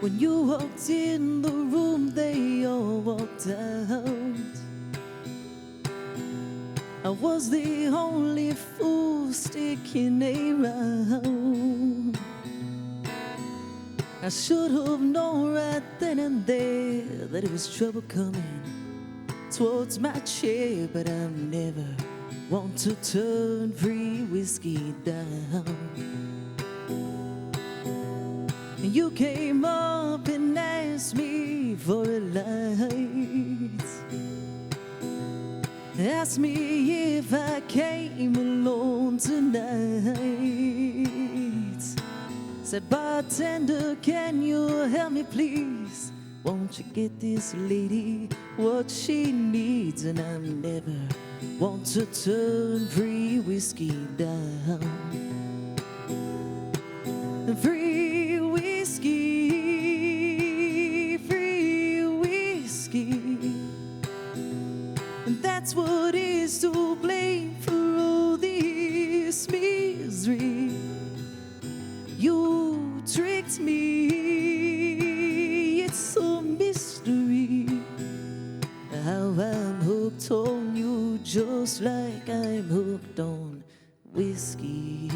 When you walked in the room, they all walked out. I was the only fool sticking around. I should have known right then and there that it was trouble coming towards my chair, but I'm never want to turn free whiskey down. You came up and asked me for a light. Asked me if I came alone tonight. Said, bartender, can you help me please? Won't you get this lady what she needs? And I'm never want to turn free whiskey down. Free whiskey, free whiskey. And that's what is to blame for all this misery. You tricked me, it's a mystery. How I'm hooked on you just like I'm hooked on whiskey.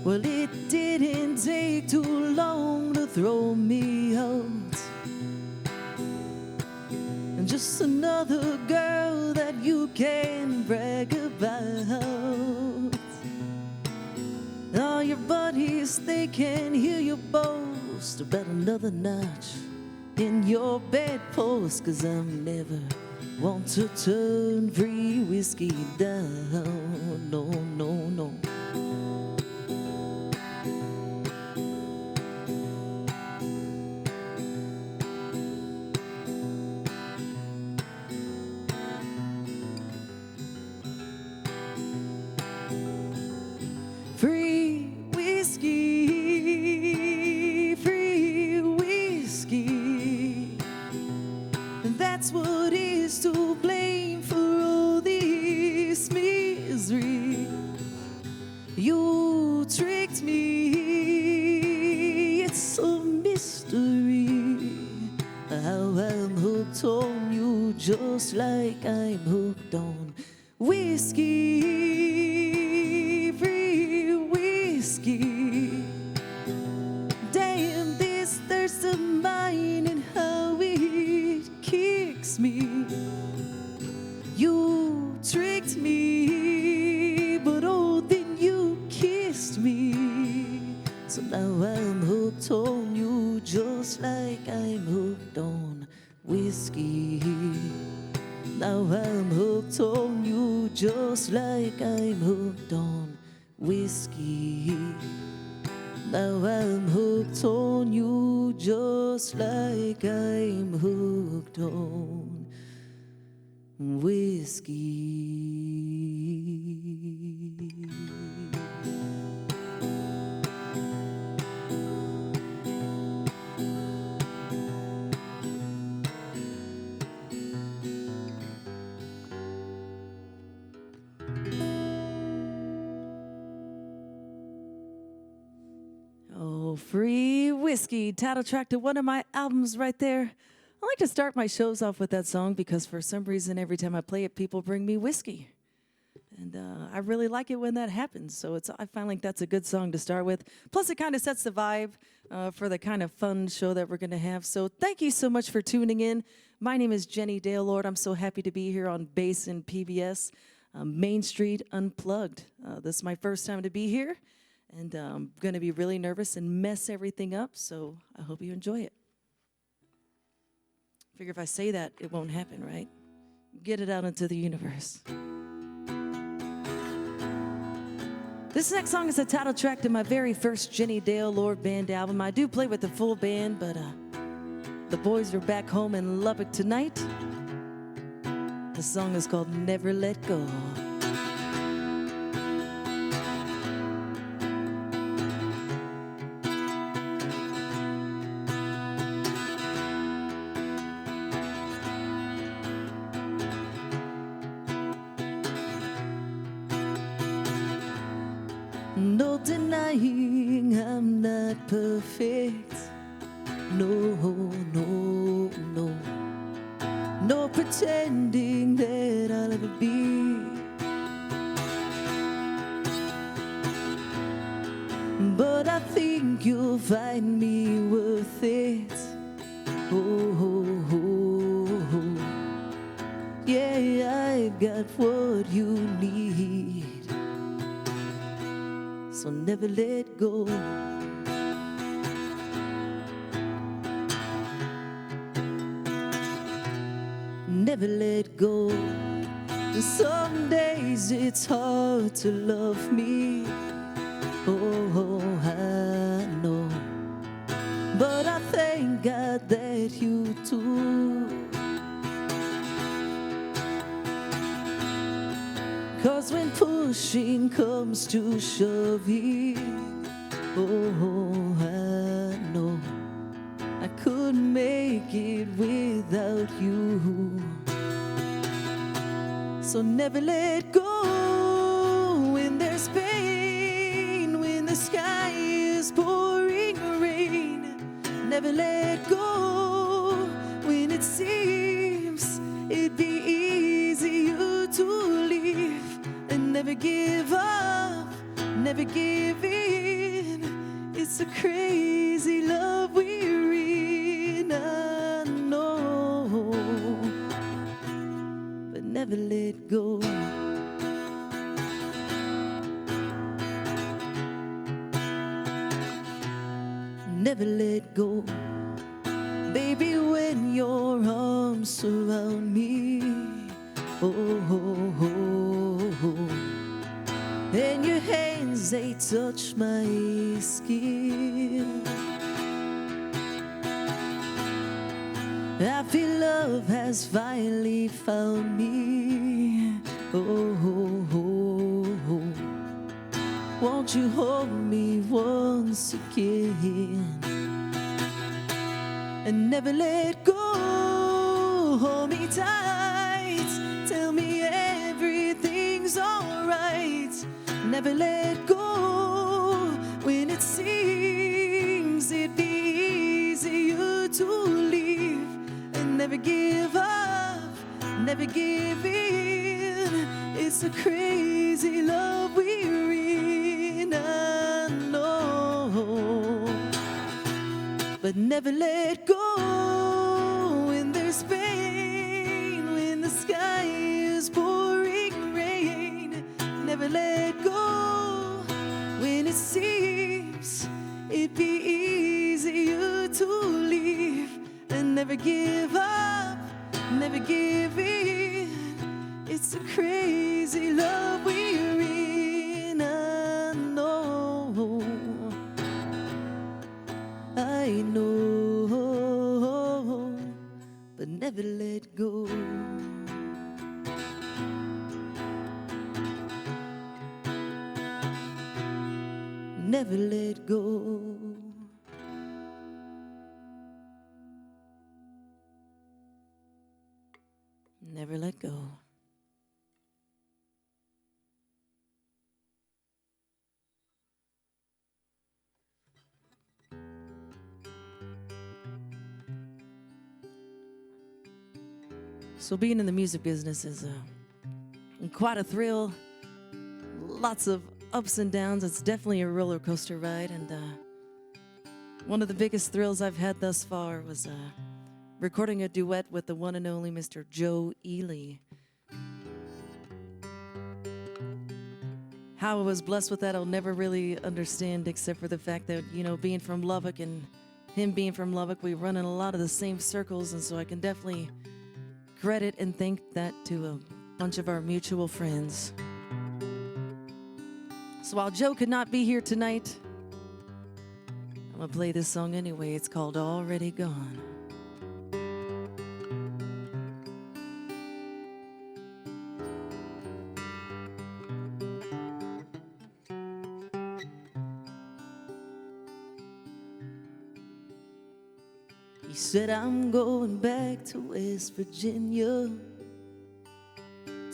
Well, it didn't take too long to throw me out. And just another girl that you can brag about. All your buddies, they can hear you boast about another notch in your bedpost. 'Cause I'm never want to turn free whiskey down. No, no, no. Free whiskey, free whiskey. And that's what is to blame for all this misery. You tricked me, it's a mystery. How I'm hooked on you just like I'm hooked on whiskey. Damn, this thirst of mine and how it kicks me. You tricked me, but oh, then you kissed me. So now I'm hooked on you just like I'm hooked on whiskey. Now I'm hooked on you just like I'm hooked on whiskey. Now I'm hooked on you just like I'm hooked on whiskey. Oh, free whiskey, title track to one of my albums right there. I like to start my shows off with that song because for some reason every time I play it, people bring me whiskey. And I really like it when that happens. So I find like that's a good song to start with. Plus it kind of sets the vibe for the kind of fun show that we're going to have. So thank you so much for tuning in. My name is Jenni Dale Lord. I'm so happy to be here on Basin PBS, Main Street Unplugged. This is my first time to be here. And I'm going to be really nervous and mess everything up, so I hope you enjoy it. Figure if I say that, it won't happen, right? Get it out into the universe. This next song is a title track to my very first Jenni Dale Lord band album. I do play with the full band, but the boys are back home in Lubbock tonight. The song is called Never Let Go. No denying I'm not perfect. No, no, no. No pretending that I'll ever be. But I think you'll find me worth it. Oh, oh, oh, oh. Yeah, I've got what you need. So never let go. Never let go. Some days it's hard to love me. Oh, I know. But I thank God that you do. 'Cause when pushing comes to shoving, oh, I know I couldn't make it without you. So never let go when there's pain, when the sky is pouring rain. Never let go when it seems it'd be easier to leave. And never give up, never give in. It's a crazy love we're in, I know. But never let go. Never let go. Baby, when your arms surround me, oh, oh, oh, oh. And your hands, they touch my skin, I feel love has finally found me. Oh, oh, oh, oh. Won't you hold me once again? And never let go. Hold me tight. Tell me everything's alright. Never let go when it seems it'd be easier to leave. And never give up, never give in. It's a crazy love we're in, I know. But never let go when there's pain, when the sky is pouring rain. Never let go when it seems it'd be easier to leave. And never give up, never give in. It's a crazy love we're in, I know. I know, but never let go. Never let go. Never let go. So being in the music business is quite a thrill. Lots of ups and downs. It's definitely a roller coaster ride. And one of the biggest thrills I've had thus far was recording a duet with the one and only Mr. Joe Ely. How I was blessed with that, I'll never really understand, except for the fact that, you know, being from Lubbock and him being from Lubbock, we run in a lot of the same circles, and so I can definitely credit and thank that to a bunch of our mutual friends. So while Joe could not be here tonight, I'm gonna play this song anyway. It's called Already Gone. He said, I'm going back to West Virginia.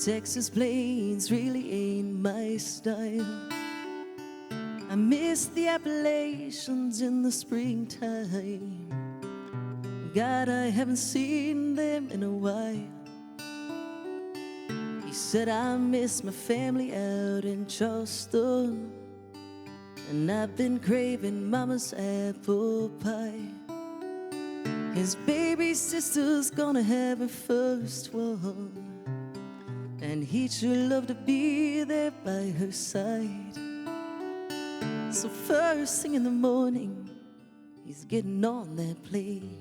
Texas plains really ain't my style. I miss the Appalachians in the springtime. God, I haven't seen them in a while. He said I miss my family out in Charleston, and I've been craving mama's apple pie. His baby sister's gonna have her first one, and he'd sure love to be there by her side. So first thing in the morning, he's getting on that plane.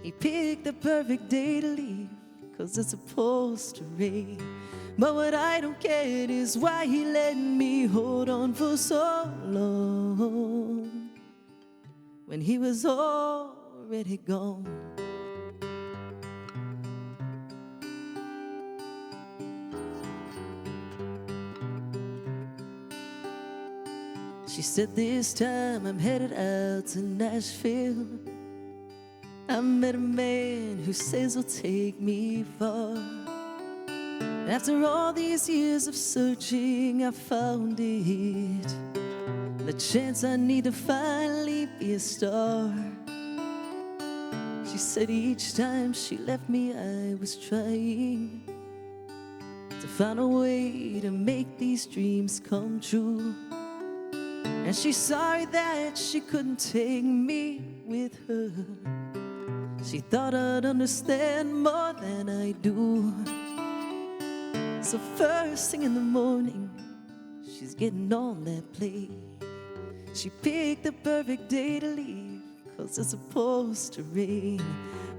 He picked the perfect day to leave, 'cause it's supposed to rain. But what I don't get is why he let me hold on for so long when he was already gone. She said this time I'm headed out to Nashville. I met a man who says he'll take me far. After all these years of searching, I found it, the chance I need to finally be a star. She said each time she left me, I was trying to find a way to make these dreams come true. And she's sorry that she couldn't take me with her. She thought I'd understand more than I do. So first thing in the morning, she's getting on that plane. She picked the perfect day to leave, 'cause it's supposed to rain.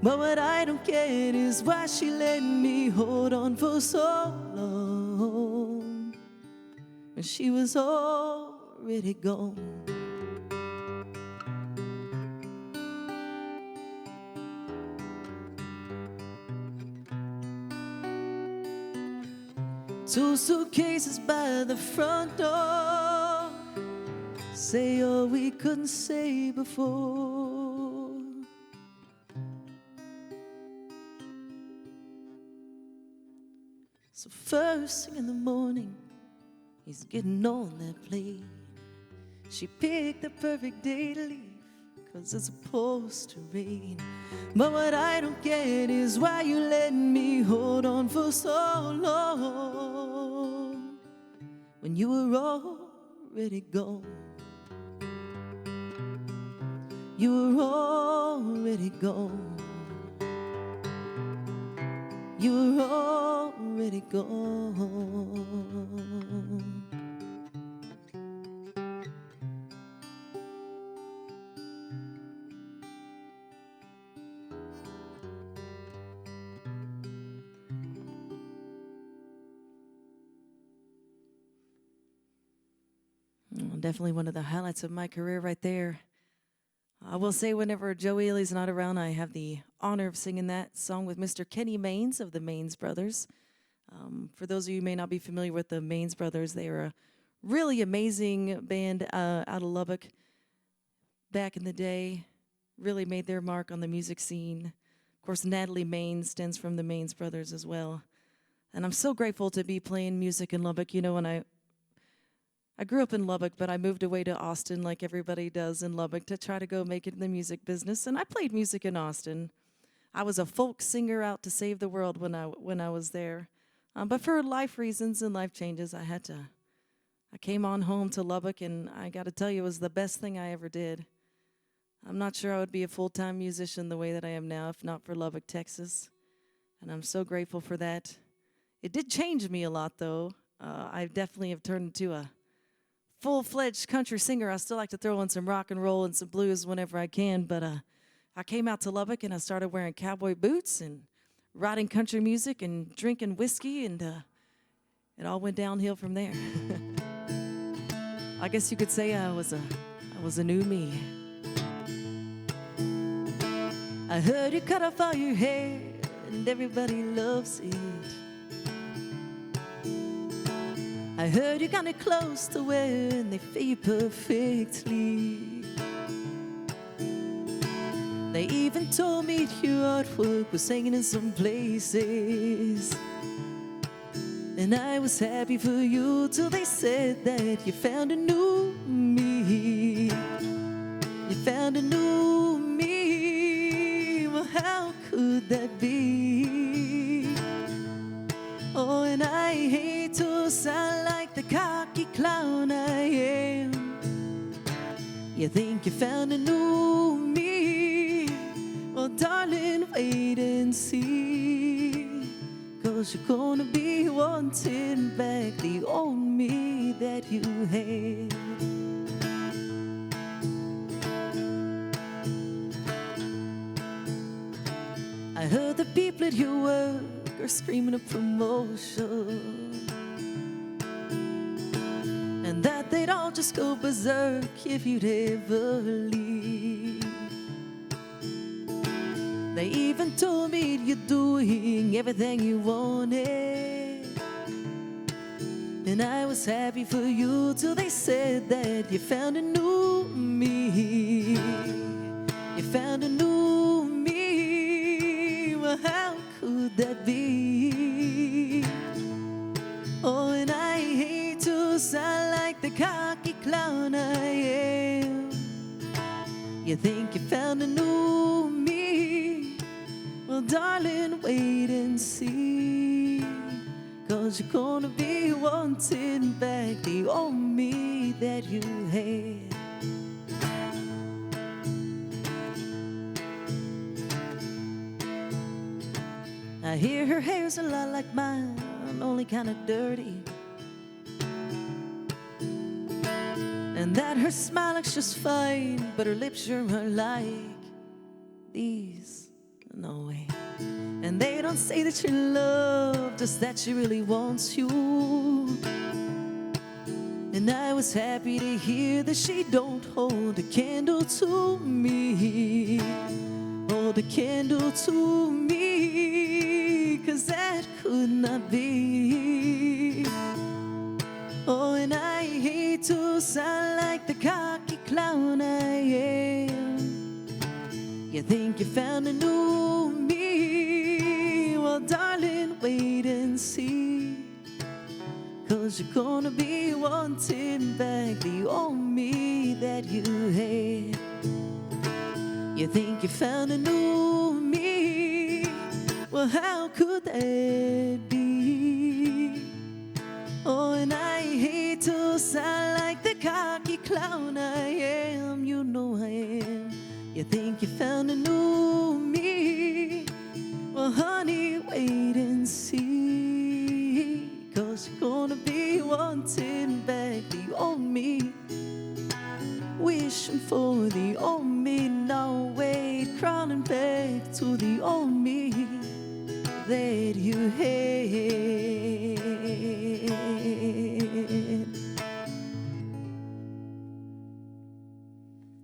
But what I don't get is why she let me hold on for so long when she was already gone. Two suitcases by the front door, say all we couldn't say before. So first thing in the morning, he's getting on that plane. She picked the perfect day to leave, 'cause it's supposed to rain. But what I don't get is why you let me hold on for so long when you were already gone. You were already gone. You were already gone. Definitely one of the highlights of my career right there. I will say whenever Joe Ely's not around, I have the honor of singing that song with Mr. Kenny Maines of the Maines Brothers. For those of you who may not be familiar with the Maines Brothers, they were a really amazing band out of Lubbock back in the day. Really made their mark on the music scene. Of course, Natalie Maines stems from the Maines Brothers as well. And I'm so grateful to be playing music in Lubbock. You know, when I grew up in Lubbock, but I moved away to Austin like everybody does in Lubbock to try to go make it in the music business. And I played music in Austin. I was a folk singer out to save the world when I was there. But for life reasons and life changes, I came on home to Lubbock, and I got to tell you, it was the best thing I ever did. I'm not sure I would be a full-time musician the way that I am now if not for Lubbock, Texas. And I'm so grateful for that. It did change me a lot, though. I definitely have turned into a full-fledged country singer. I still like to throw in some rock and roll and some blues whenever I can, but I came out to Lubbock and I started wearing cowboy boots and writing country music and drinking whiskey, and it all went downhill from there. I guess you could say I was a new me. I heard you cut off all your hair and everybody loves it. I heard you got it close to wear and they fit you perfectly. They even told me your artwork was hanging in some places. And I was happy for you till they said that you found a new me. You think you found a new me? Well, darling, wait and see. 'Cause you're gonna be wanting back the old me that you had. I heard the people at your work are screaming a promotion, and that they'd all just go berserk if you'd ever leave. They even told me you're doing everything you wanted, and I was happy for you till they said that you found a new me. You found a new me. Well, how could that be? Oh, and I hate to sound like the cocky clown I am. You think you found a new me? Well, darling, wait and see. 'Cause you're gonna be wanting back the old me that you had. I hear her hair's a lot like mine, only kinda dirty, and that her smile looks just fine, but her lips sure are like these. No way. And they don't say that you're in love, just that she really wants you. And I was happy to hear that she don't hold a candle to me. Hold a candle to me, 'cause that could not be. Oh, and I hate to sound like the cocky clown I am. You think you found a new me? Well, darling, wait and see. 'Cause you're gonna be wanting back the old me that you had. You think you found a new me? Well, how could that be? Oh, and I hate to sound like the cocky clown I am. You know I am. You think you found a new me? Well, honey, wait and see. 'Cause you're gonna be wanting back the old me. Wishing for the old me, no wait, crawling back to the old me that you had.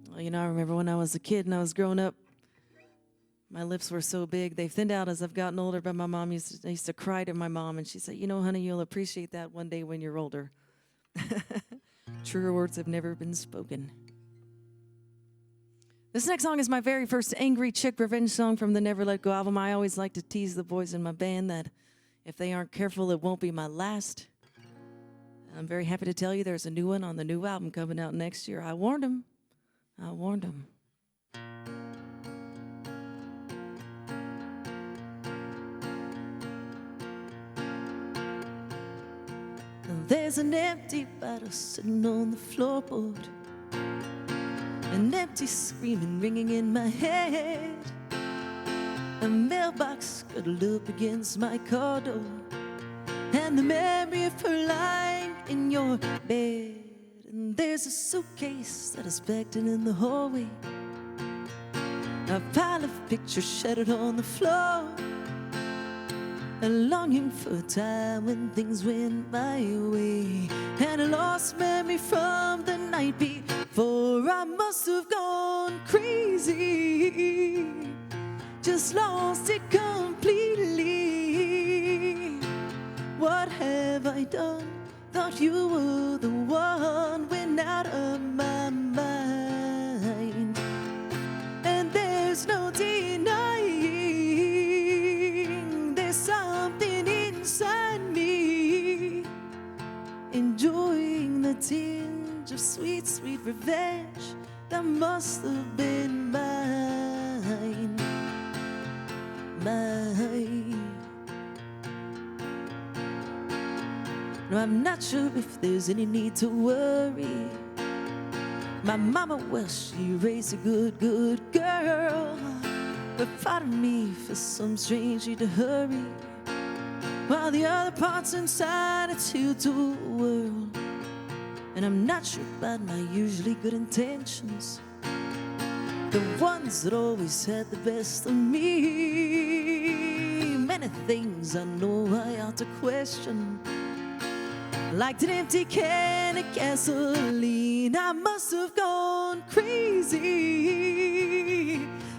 Well, you know, I remember when I was a kid and I was growing up, my lips were so big. They've thinned out as I've gotten older, but my mom I used to cry to my mom, and she said, you know, honey, you'll appreciate that one day when you're older. Truer words have never been spoken. This next song is my very first angry chick revenge song from the Never Let Go album. I always like to tease the boys in my band that if they aren't careful, it won't be my last. I'm very happy to tell you there's a new one on the new album coming out next year. I warned them. I warned them. There's an empty bottle sitting on the floorboard, an empty screaming ringing in my head, a mailbox cuddled up against my car door, and the memory of her lying in your bed. And there's a suitcase that is packed in the hallway, a pile of pictures shattered on the floor, a longing for a time when things went my way, and a lost memory from the night before. I must have gone crazy, just lost it completely. What have I done? Thought you were the one, went out of my mind, and there's no denying there's something inside me, enjoying the tinge of sweet, sweet revenge that must have been mine, mine. No, I'm not sure if there's any need to worry, My mama, well, she raised a good, good girl, but pardon me for some strange need to hurry, while the other parts inside are tilt to the world. And I'm not sure about my usually good intentions, the ones that always had the best of me. Many things I know I ought to question, like an empty can of gasoline. I must have gone crazy,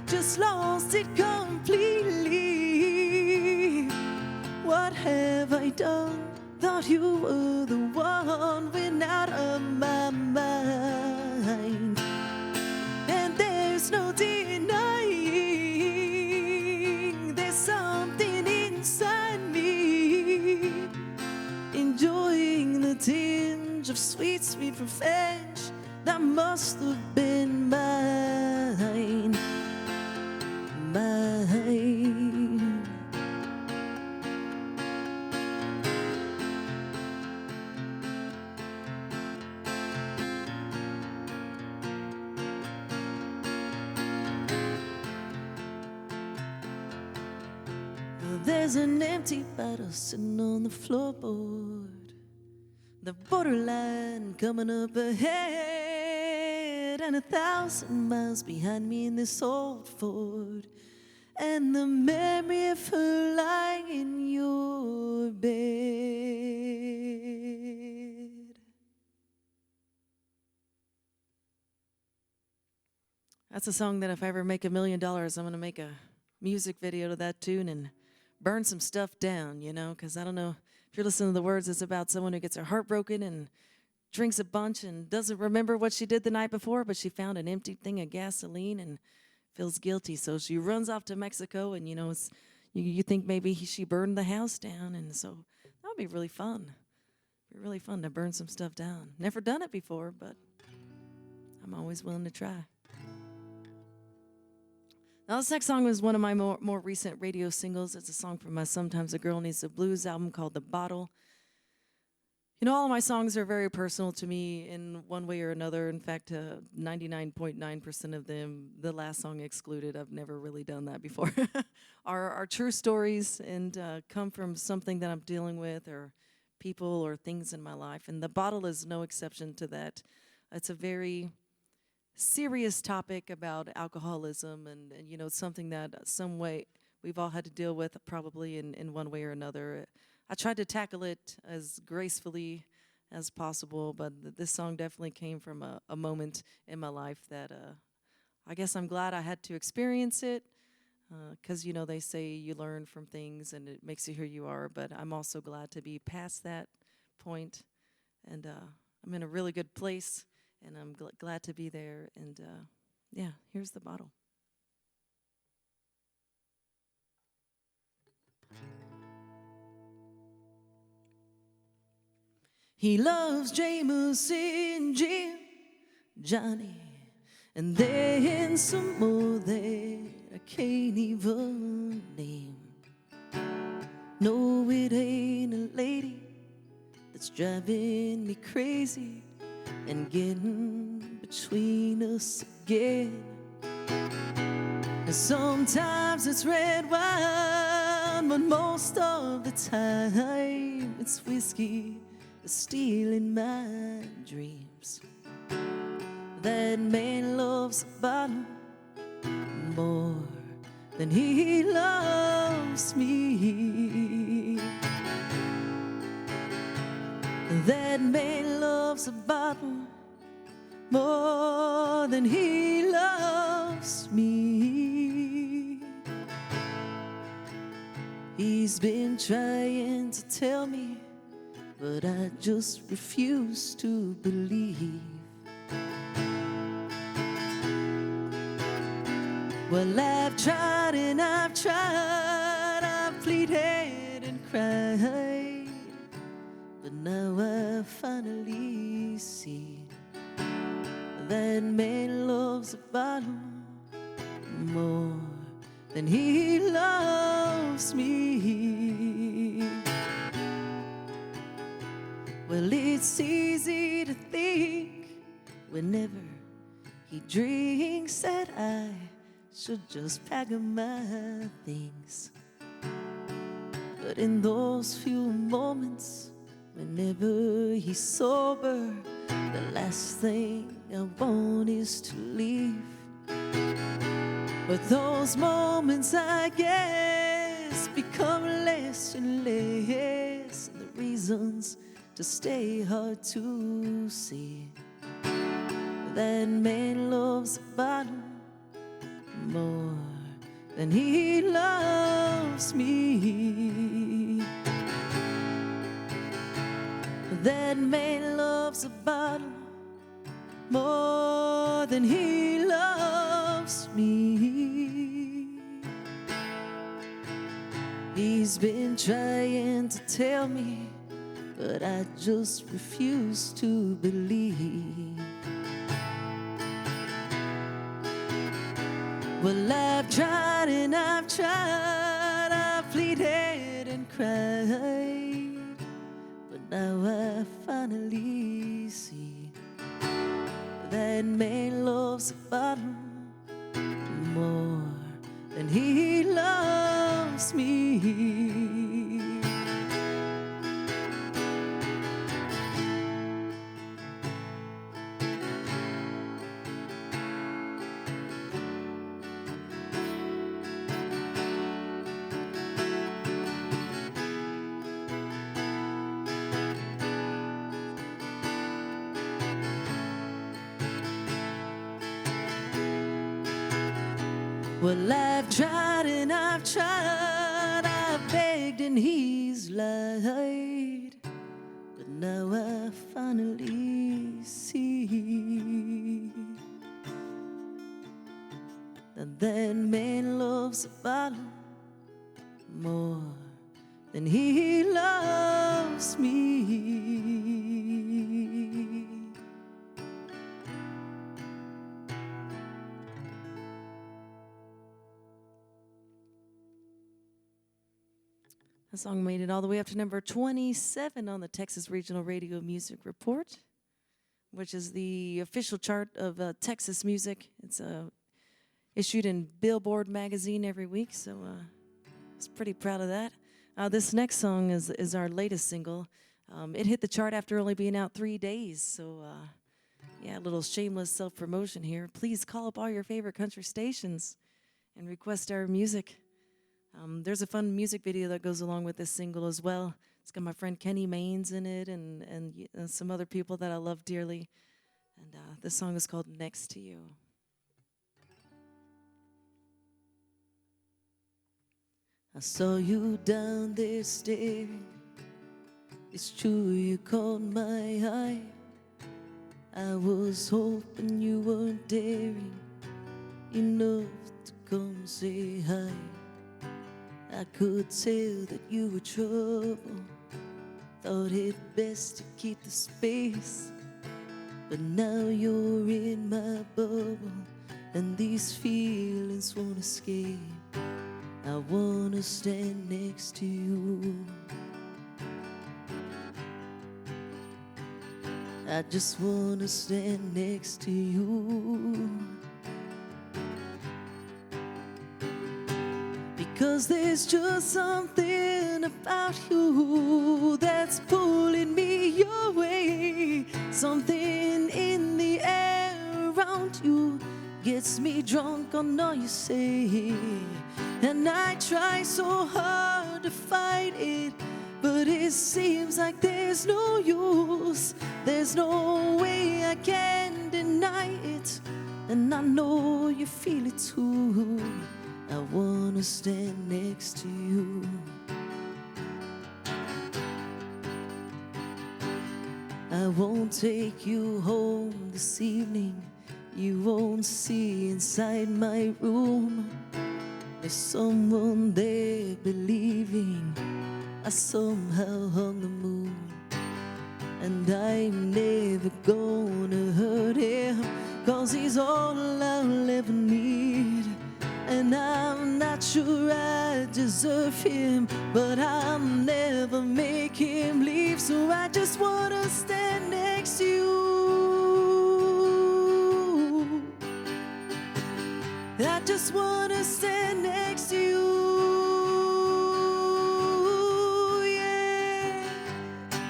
just lost it completely. What have I done? Thought you were the one, went out of my mind. And there's no denying there's something inside me, enjoying the tinge of sweet, sweet revenge that must have been mine, mine. There's an empty bottle sitting on the floorboard, the borderline coming up ahead, and 1,000 miles behind me in this old Ford, and the memory of her lying in your bed. That's a song that if I ever make $1 million, I'm going to make a music video to that tune and burn some stuff down, you know, because I don't know if you're listening to the words. It's about someone who gets her heart broken and drinks a bunch and doesn't remember what she did the night before, but she found an empty thing of gasoline and feels guilty. So she runs off to Mexico, and, you know, you think maybe she burned the house down, and so that would be really fun. It'd be really fun to burn some stuff down. Never done it before, but I'm always willing to try. Now, this next song was one of my more recent radio singles. It's a song from my Sometimes a Girl Needs the Blues album called The Bottle. You know, all of my songs are very personal to me in one way or another. In fact, 99.9% of them, the last song excluded, I've never really done that before, are true stories and come from something that I'm dealing with or people or things in my life. And The Bottle is no exception to that. It's a very serious topic about alcoholism, and you know, something that some way we've all had to deal with probably in one way or another. I tried to tackle it as gracefully as possible, but this song definitely came from a moment in my life that I guess I'm glad I had to experience it, because you know, they say you learn from things and it makes you who you are, but I'm also glad to be past that point, and I'm in a really good place. And I'm glad to be there. And yeah, here's The Bottle. He loves Jameson, Jim, Johnny, and then some more that I can't even name. No, it ain't a lady that's driving me crazy and getting between us again. And sometimes it's red wine, but most of the time it's whiskey that's stealing my dreams. That man loves a bottle more than he loves me. That man loves a bottle more than he loves me. He's been trying to tell me, but I just refuse to believe. Well, I've tried and I've tried, I've pleaded and cried, but now I finally see that man loves a bottle more than he loves me. Well, it's easy to think whenever He drinks that I should just pack up my things. But in those few moments, whenever he's sober, the last thing I want is to leave. But those moments, I guess, become less and less, and the reasons to stay hard to see. That man loves a bottle more than he loves me. That man loves a bottle more than he loves me. He's been trying to tell me, but I just refuse to believe. Well, I've tried and I've tried, I've pleaded and cried, but now I finally see that man loves a bottle more than he loves me. Well, I've tried and I've tried, I've begged and he's lied, but now I finally see that that man loves a bottle more than he loves me. The song made it all the way up to number 27 on the Texas Regional Radio Music Report, which is the official chart of Texas music. It's issued in Billboard magazine every week, so I was pretty proud of that. This next song is our latest single. It hit the chart after only being out 3 days, so yeah, a little shameless self-promotion here. Please call up all your favorite country stations and request our music. There's a fun music video that goes along with this single as well. It's got my friend Kenny Maines in it and some other people that I love dearly. And this song is called Next to You. I saw you down there staring. It's true you caught my eye. I was hoping you weren't daring enough to come say hi. I could tell that you were trouble. Thought it best to keep the space. But now you're in my bubble, and these feelings won't escape. I wanna stand next to you. I just wanna stand next to you. Because there's just something about you that's pulling me your way. Something in the air around you gets me drunk on all you say. And I try so hard to fight it, but it seems like there's no use. There's no way I can deny it, and I know you feel it too. I wanna stand next to you. I won't take you home this evening. You won't see inside my room. There's someone there believing I somehow hung the moon. And I'm never gonna hurt him, 'cause he's all I'll ever need. And I'm not sure I deserve him, but I'll never make him leave. So I just wanna stand next to you. I just wanna stand next to you, yeah.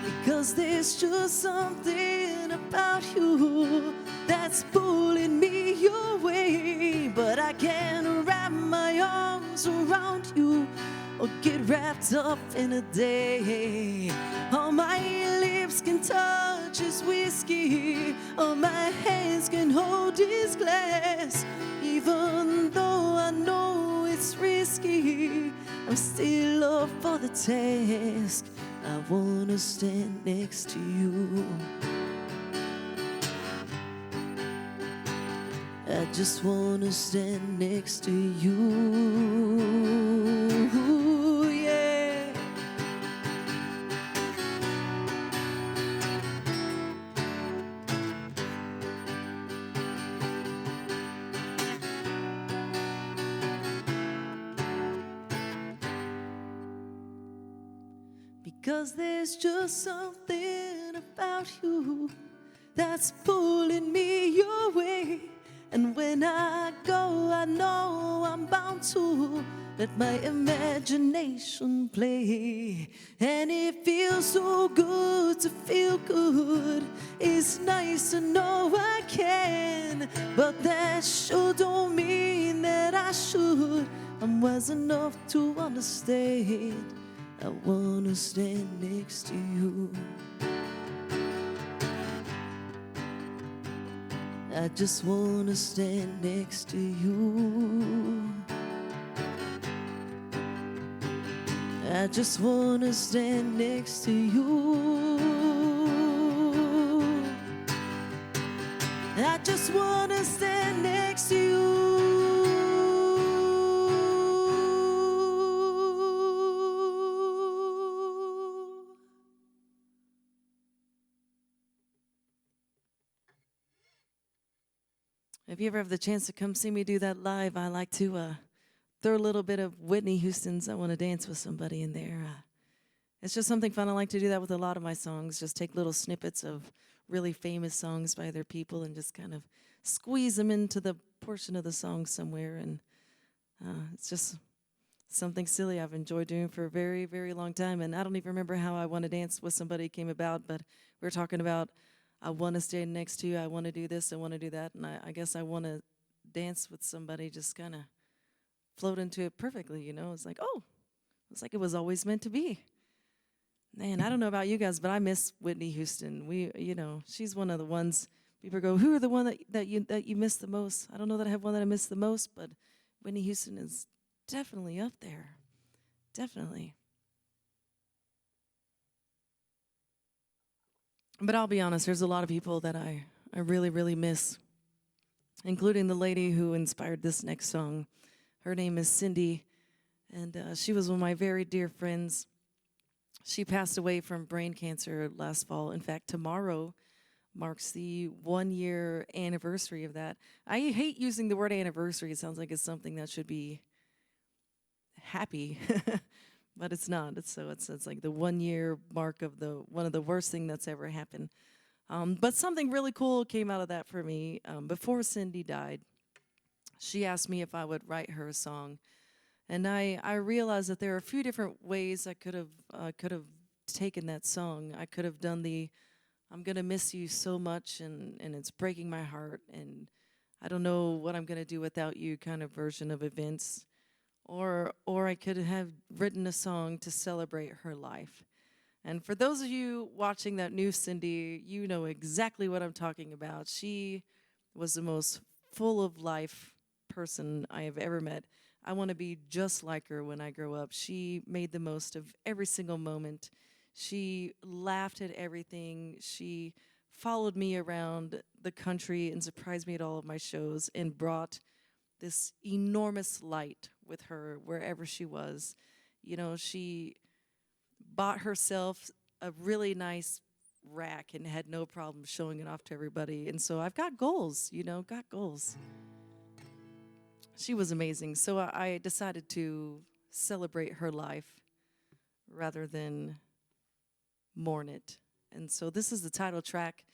Because there's just something about you that's pulling me your way. But I can't wrap my arms around you or get wrapped up in a day. All my lips can touch is whiskey, all my hands can hold his glass. Even though I know it's risky, I'm still up for the task. I wanna stand next to you. I just wanna stand next to you, yeah. Because there's just something about you that's pulling me your way. And when I go, I know I'm bound to let my imagination play. And it feels so good to feel good. It's nice to know I can, but that sure don't mean that I should. I'm wise enough to understand. I wanna stand next to you. I just wanna stand next to you. I just wanna stand next to you. I just wanna stand next to you. If you ever have the chance to come see me do that live, I like to throw a little bit of Whitney Houston's I Want to Dance with Somebody in there. It's just something fun. I like to do that with a lot of my songs, just take little snippets of really famous songs by other people and just kind of squeeze them into the portion of the song somewhere. And it's just something silly I've enjoyed doing for a very, very long time. And I don't even remember how I Want to Dance with Somebody came about, but we were talking about I want to stand next to you, I want to do this, I want to do that, and I guess I want to dance with somebody, just kind of float into it perfectly, you know? It's like, oh, it's like it was always meant to be. Man, I don't know about you guys, but I miss Whitney Houston. She's one of the ones people go, who are the one that you miss the most? I don't know that I have one that I miss the most, but Whitney Houston is definitely up there. Definitely. But I'll be honest, there's a lot of people that I really, really miss, including the lady who inspired this next song. Her name is Cindy, and she was one of my very dear friends. She passed away from brain cancer last fall. In fact, tomorrow marks the 1-year anniversary of that. I hate using the word anniversary. It sounds like it's something that should be happy. But it's not. It's like the 1-year mark of one of the worst thing that's ever happened. But something really cool came out of that for me. Before Cindy died, she asked me if I would write her a song, and I realized that there are a few different ways I could have taken that song. I could have done the "I'm gonna miss you so much and it's breaking my heart and I don't know what I'm gonna do without you" kind of version of events. Or I could have written a song to celebrate her life. And for those of you watching that new Cindy, you know exactly what I'm talking about. She was the most full of life person I have ever met. I want to be just like her when I grow up. She made the most of every single moment. She laughed at everything. She followed me around the country and surprised me at all of my shows and brought this enormous light with her wherever she was. You know, she bought herself a really nice rack and had no problem showing it off to everybody. And so I've got goals, got goals. She was amazing. So I decided to celebrate her life rather than mourn it. And so this is the title track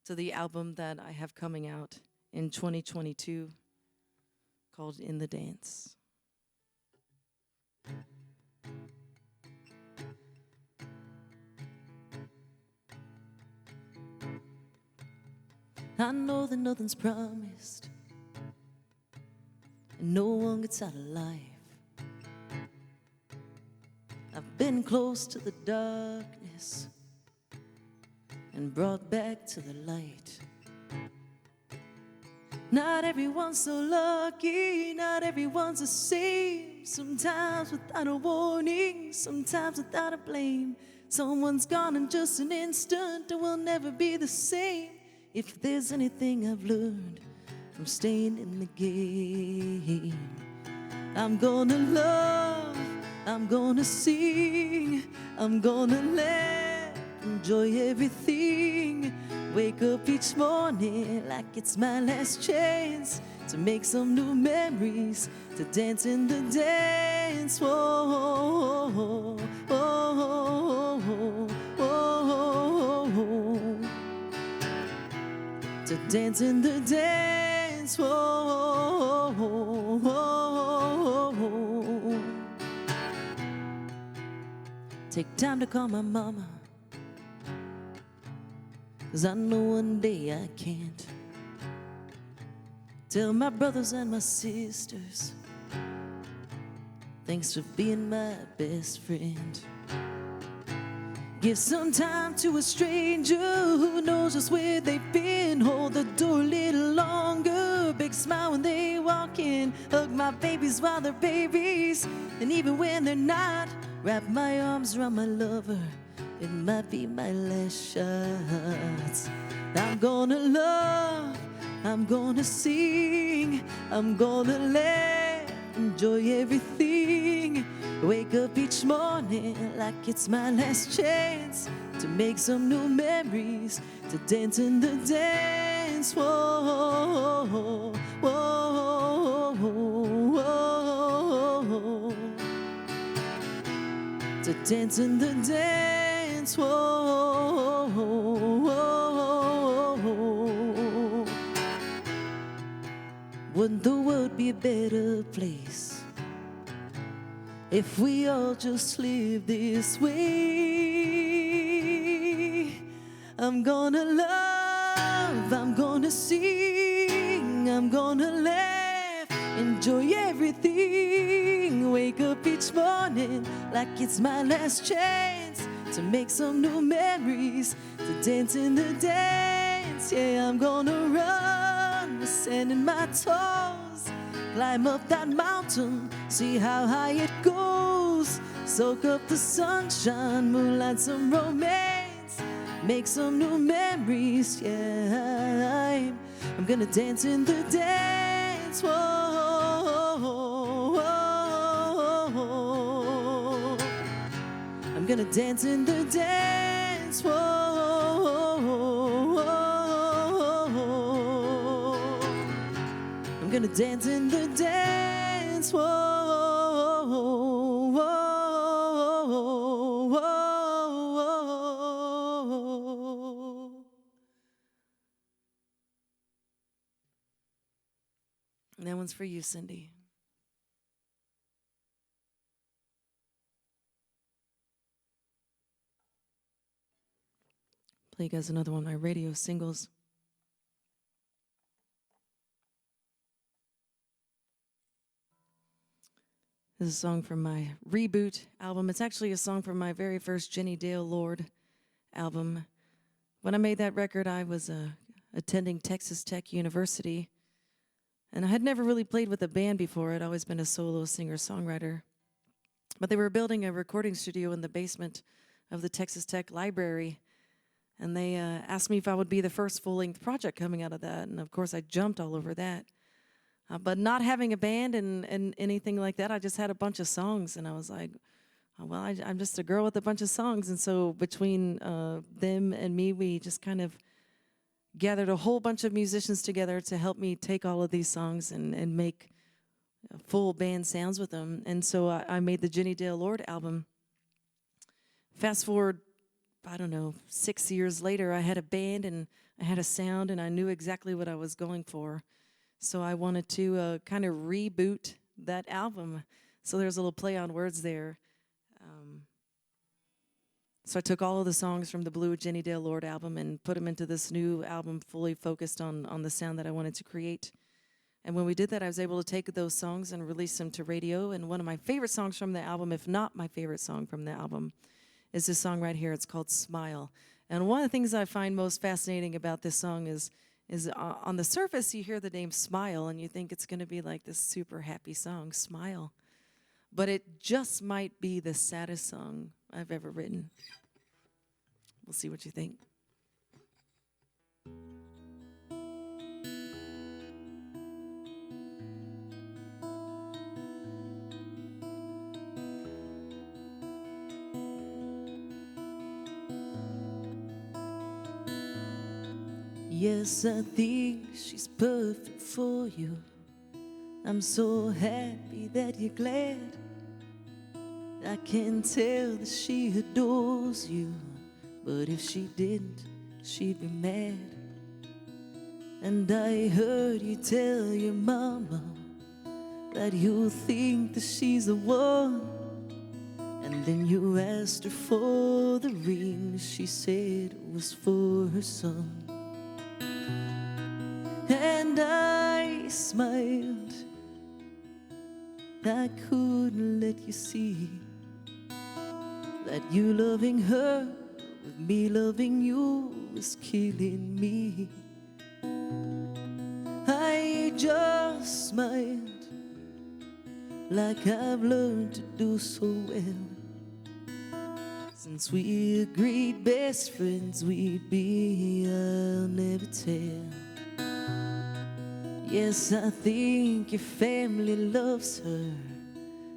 to the album that I have coming out in 2022. called In the Dance. I know that nothing's promised, and no one gets out alive. I've been close to the darkness and brought back to the light. Not everyone's so lucky, not everyone's the same. Sometimes without a warning, sometimes without a blame. Someone's gone in just an instant and we'll never be the same. If there's anything I've learned from staying in the game, I'm gonna love, I'm gonna sing, I'm gonna laugh, enjoy everything. Wake up each morning like it's my last chance to make some new memories, to dance in the dance. Whoa, whoa, whoa, whoa, whoa. To dance in the dance. Whoa, whoa, whoa, whoa. Take time to call my mama, 'cause I know one day I can't. Tell my brothers and my sisters, thanks for being my best friend. Give some time to a stranger who knows just where they've been. Hold the door a little longer, big smile when they walk in. Hug my babies while they're babies, and even when they're not. Wrap my arms around my lover, it might be my last shot. I'm gonna love, I'm gonna sing, I'm gonna laugh, enjoy everything. Wake up each morning like it's my last chance to make some new memories, to dance in the dance. Whoa, whoa, whoa, whoa. To dance in the dance. Whoa, whoa, whoa. Wouldn't the world be a better place if we all just live this way? I'm gonna love, I'm gonna sing, I'm gonna laugh, enjoy everything. Wake up each morning like it's my last chance to make some new memories, to dance in the dance. Yeah, I'm gonna run with sand in my toes, climb up that mountain, see how high it goes. Soak up the sunshine, moonlight, some romance, make some new memories. Yeah, I'm gonna dance in the dance. Whoa, whoa, whoa. I'm gonna dance in the dance. Whoa, whoa, whoa. I'm gonna dance in the dance. Whoa, whoa, whoa, whoa. And that one's for you, Cindy. Play you guys another one of my radio singles. This is a song from my Reboot album. It's actually a song from my very first Jenni Dale Lord album. When I made that record, I was attending Texas Tech University, and I had never really played with a band before. I'd always been a solo singer-songwriter. But they were building a recording studio in the basement of the Texas Tech library, and they asked me if I would be the first full-length project coming out of that, and of course I jumped all over that. But not having a band and anything like that, I just had a bunch of songs, and I was like, oh, well, I'm just a girl with a bunch of songs. And so between them and me, we just kind of gathered a whole bunch of musicians together to help me take all of these songs and make full band sounds with them. And so I made the Jenni Dale Lord album. Fast forward, I don't know, 6 years later, I had a band and I had a sound and I knew exactly what I was going for. So I wanted to kind of reboot that album. So there's a little play on words there. So I took all of the songs from the Blue Jenni Dale Lord album and put them into this new album fully focused on the sound that I wanted to create. And when we did that, I was able to take those songs and release them to radio. And one of my favorite songs from the album, if not my favorite song from the album, is this song right here. It's called Smile. And one of the things I find most fascinating about this song is on the surface, you hear the name Smile, and you think it's going to be like this super happy song, Smile. But it just might be the saddest song I've ever written. We'll see what you think. Yes, I think she's perfect for you. I'm so happy that you're glad. I can tell that she adores you, but if she didn't, she'd be mad. And I heard you tell your mama that you think that she's the one. And then you asked her for the ring. She said it was for her son. And I smiled. I couldn't let you see that you loving her with me loving you was killing me. I just smiled like I've learned to do so well. Since we agreed best friends we'd be, I'll never tell. Yes, I think your family loves her,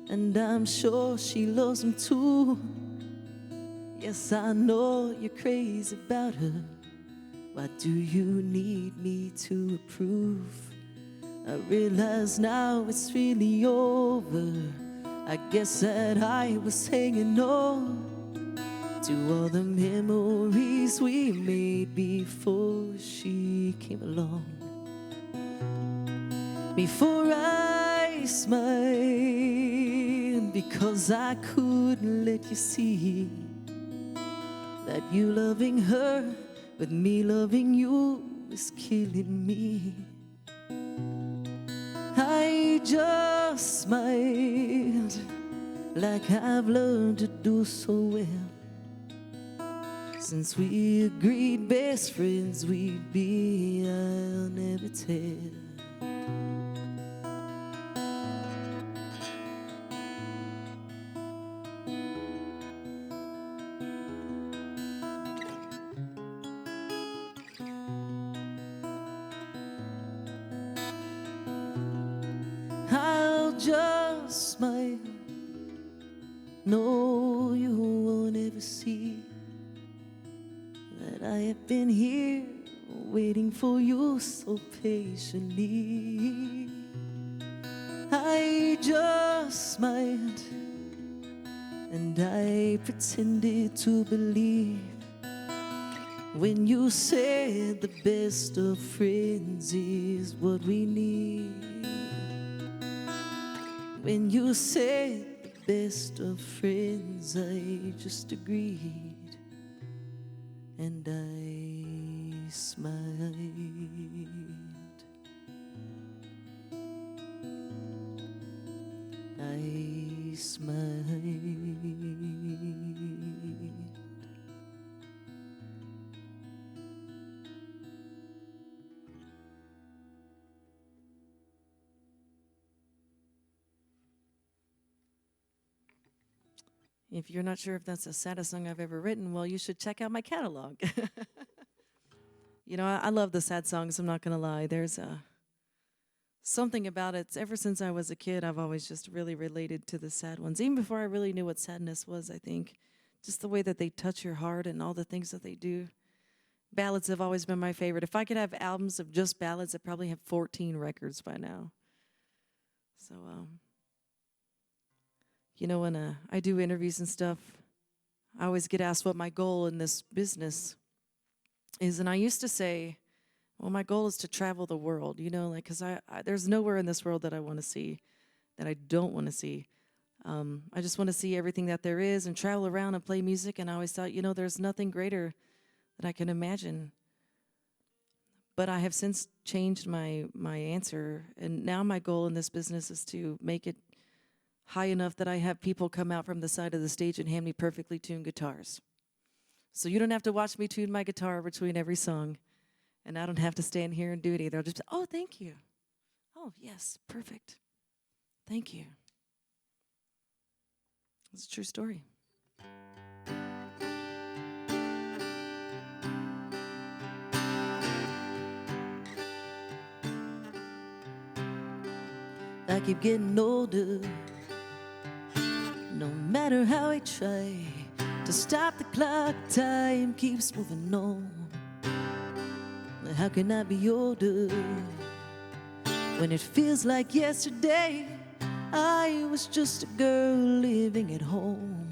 and I'm sure she loves him too. Yes, I know you're crazy about her. Why do you need me to approve? I realize now it's really over. I guess that I was hanging on to all the memories we made before she came along. Before I smiled, because I couldn't let you see that you loving her with me loving you is killing me. I just smiled like I've learned to do so well. Since we agreed best friends we'd be, I'll never tell. I'll just smile. No, you won't ever see that I have been here waiting for you so patiently. I just smiled and I pretended to believe when you said the best of friends is what we need. When you said the best of friends, I just agreed and I smiled. I smiled. If you're not sure if that's the saddest song I've ever written, well, you should check out my catalog. You know, I love the sad songs, I'm not going to lie. There's something about it. Ever since I was a kid, I've always just really related to the sad ones. Even before I really knew what sadness was, I think. Just the way that they touch your heart and all the things that they do. Ballads have always been my favorite. If I could have albums of just ballads, I'd probably have 14 records by now. So, you know, when I do interviews and stuff, I always get asked what my goal in this business is. And I used to say, Well, my goal is to travel the world, you know, like, because there's nowhere in this world that I want to see that I don't want to see. I just want to see everything that there is and travel around and play music. And I always thought, you know, there's nothing greater that I can imagine. But I have since changed my answer. And now my goal in this business is to make it high enough that I have people come out from the side of the stage and hand me perfectly tuned guitars. So you don't have to watch me tune my guitar between every song. And I don't have to stand here and do it either. I'll just say, oh, thank you. Oh, yes, perfect. Thank you. It's a true story. I keep getting older. No matter how I try to stop the clock, time keeps moving on. How can I be older when it feels like yesterday I was just a girl living at home?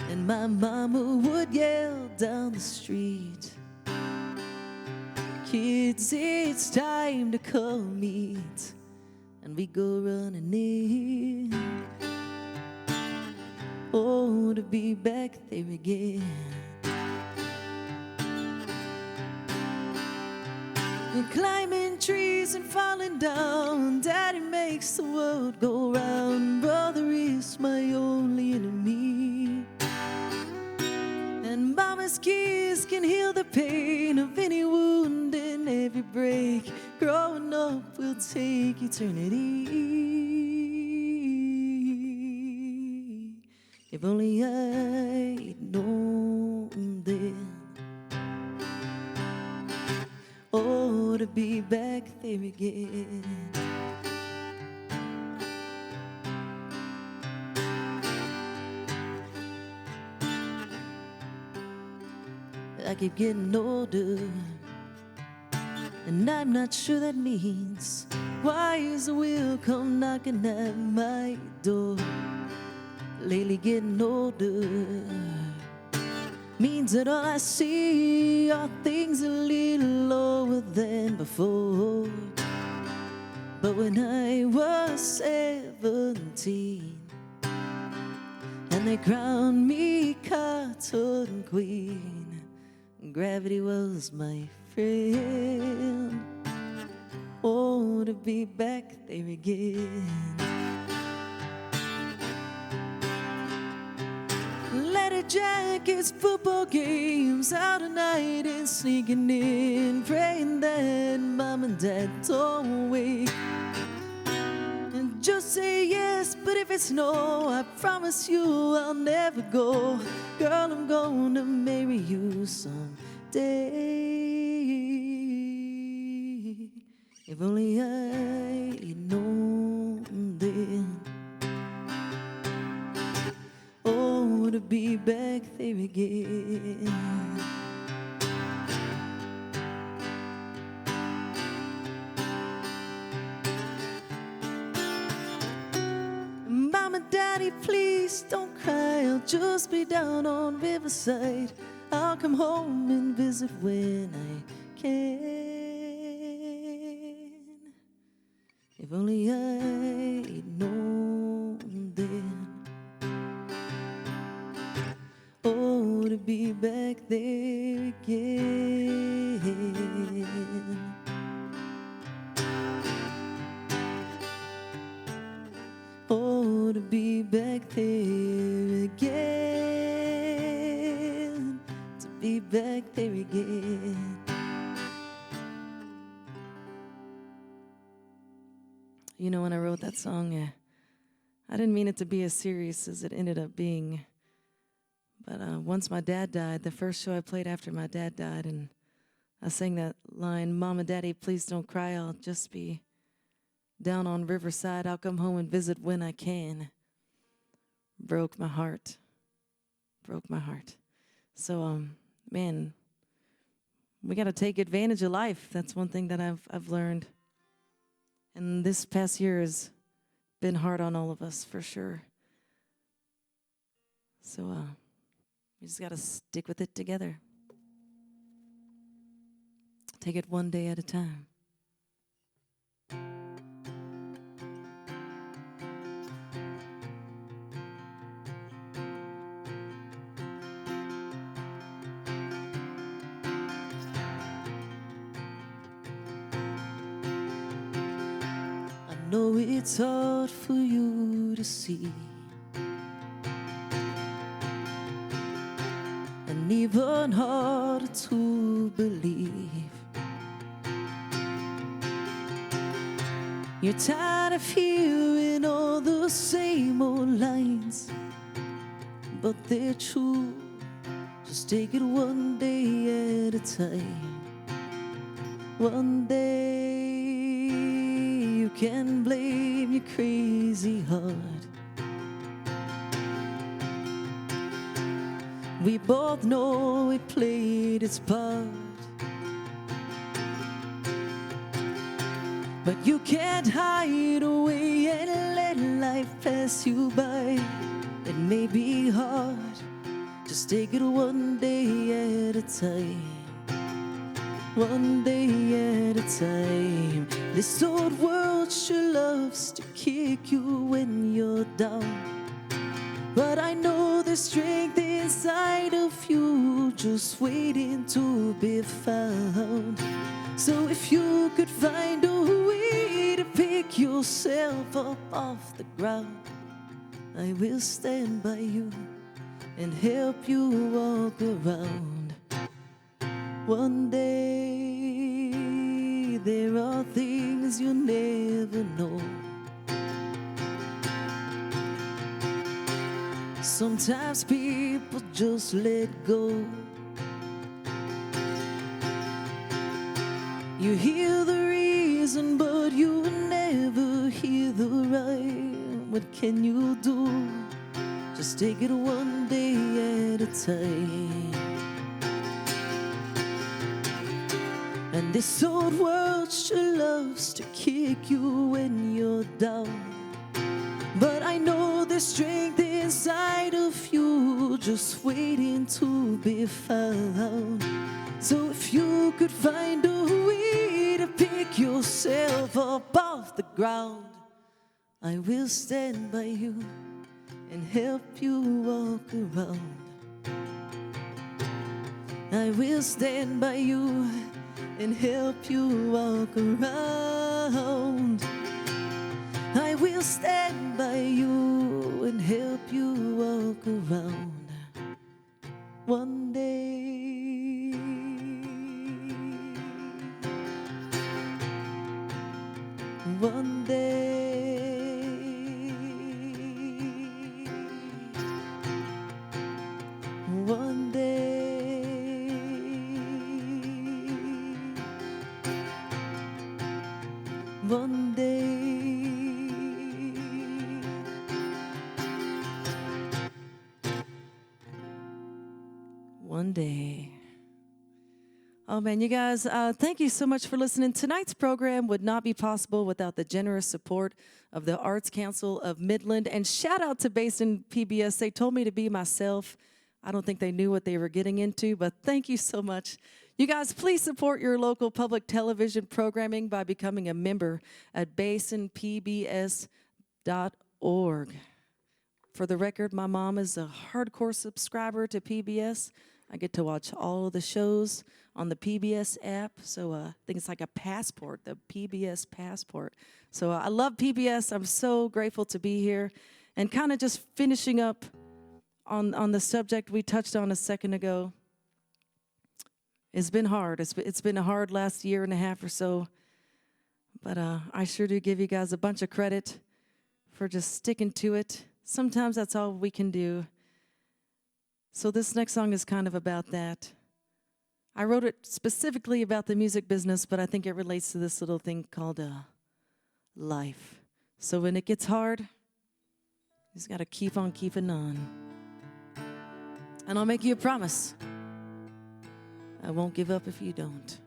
And my mama would yell down the street, kids, it's time to come eat. And we go running in, oh, to be back there again. And climbing trees and falling down, Daddy makes the world go round. Brother is my only enemy, and Mama's kiss can heal the pain of any wound and every break. Growing up will take eternity. If only I'd known then, oh, to be back there again. I keep getting older, and I'm not sure that means wise will come knocking at my door. Lately getting older means that all I see are things a little lower than before. But when I was 17 and they crowned me cotton queen, gravity was my friend. Oh, to be back there again. Leather jackets, football games, out at night and sneaking in, praying that Mom and Dad don't wake. And just say yes, but if it's no, I promise you I'll never go. Girl, I'm gonna marry you someday. If only I'd known then, oh, to be back there again. Mama, Daddy, please don't cry. I'll just be down on Riverside. I'll come home and visit when I can. If only I'd known then, oh, to be back there again. Oh, to be back there again. To be back there again. You know, when I wrote that song, I didn't mean it to be as serious as it ended up being. But once my dad died, the first show I played after my dad died, and I sang that line, Mama, Daddy, please don't cry, I'll just be down on Riverside. I'll come home and visit when I can. Broke my heart. Broke my heart. So, man, we got to take advantage of life. That's one thing that I've learned. And this past year has been hard on all of us, for sure. So, we just got to stick with it together. Take it one day at a time. I know it's hard for you to see, and even harder to believe. You're tired of hearing all the same old lines, but they're true. Just take it one day at a time. One day you can blame your crazy heart. We both know it played its part, but you can't hide away and let life pass you by. It may be hard, just take it one day at a time. One day at a time. This old world sure loves to kick you when you're down, but I know there's strength inside of you just waiting to be found. So if you could find a way to pick yourself up off the ground, I will stand by you and help you walk around. One day there are things you'll never know. Sometimes people just let go. You hear the reason, but you never hear the rhyme. What can you do? Just take it one day at a time. And this old world sure loves to kick you when you're down, but I know there's strength inside of you just waiting to be found. So if you could find a way to pick yourself up off the ground, I will stand by you and help you walk around. I will stand by you and help you walk around. I will stand by you and help you walk around. One day, one day, one day, one day. One day. Oh man, you guys, thank you so much for listening. Tonight's program would not be possible without the generous support of the Arts Council of Midland. And shout out to Basin PBS. They told me to be myself. I don't think they knew what they were getting into, but thank you so much. You guys, please support your local public television programming by becoming a member at basinpbs.org. For the record, my mom is a hardcore subscriber to PBS. I get to watch all of the shows on the PBS app, so I think it's like a passport, the PBS passport. So I love PBS. I'm so grateful to be here. And kind of just finishing up on the subject we touched on a second ago. It's been hard. It's been a hard last year and a half or so, but I sure do give you guys a bunch of credit for just sticking to it. Sometimes that's all we can do. So this next song is kind of about that. I wrote it specifically about the music business, but I think it relates to this little thing called life. So when it gets hard, you just got to keep on keeping on. And I'll make you a promise. I won't give up if you don't.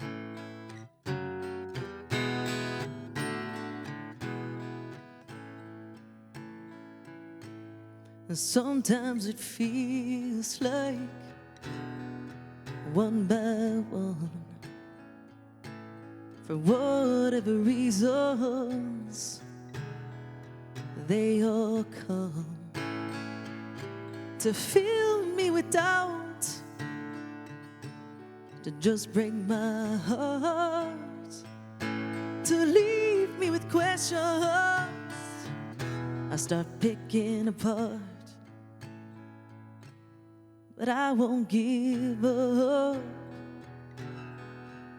And sometimes it feels like one by one For whatever reasons, they all come to fill me with doubt, to just break my heart, to leave me with questions. I start picking apart, but I won't give up.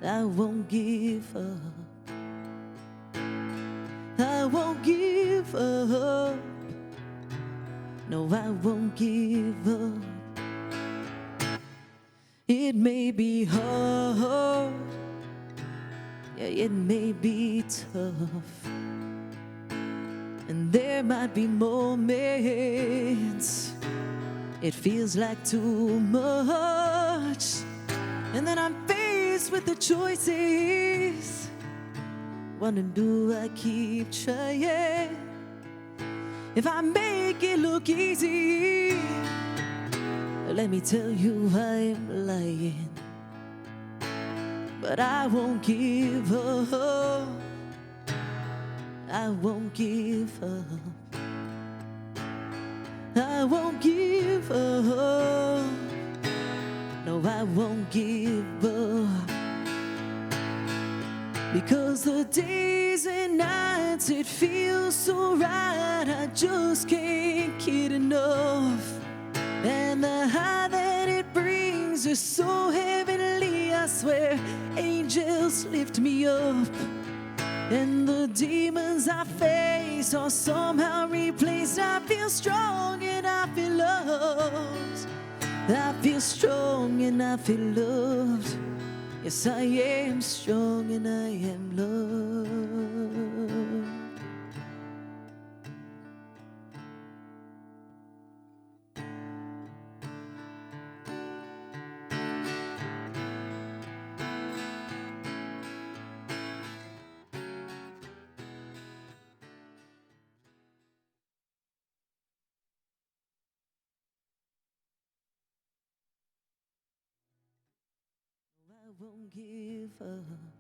I won't give up. I won't give up. No, I won't give up. It may be hard, yeah, it may be tough, and there might be moments it feels like too much, and then I'm faced with the choices, wondering, do I keep trying? If I make it look easy, let me tell you I'm lying. But I won't give up. I won't give up. I won't give up. No, I won't give up. Because the days and nights it feels so right, I just can't get enough. And the high that it brings is so heavenly, I swear angels lift me up. And the demons I face are somehow replaced. I feel strong and I feel loved. I feel strong and I feel loved. Yes, I am strong and I am loved. I won't give up.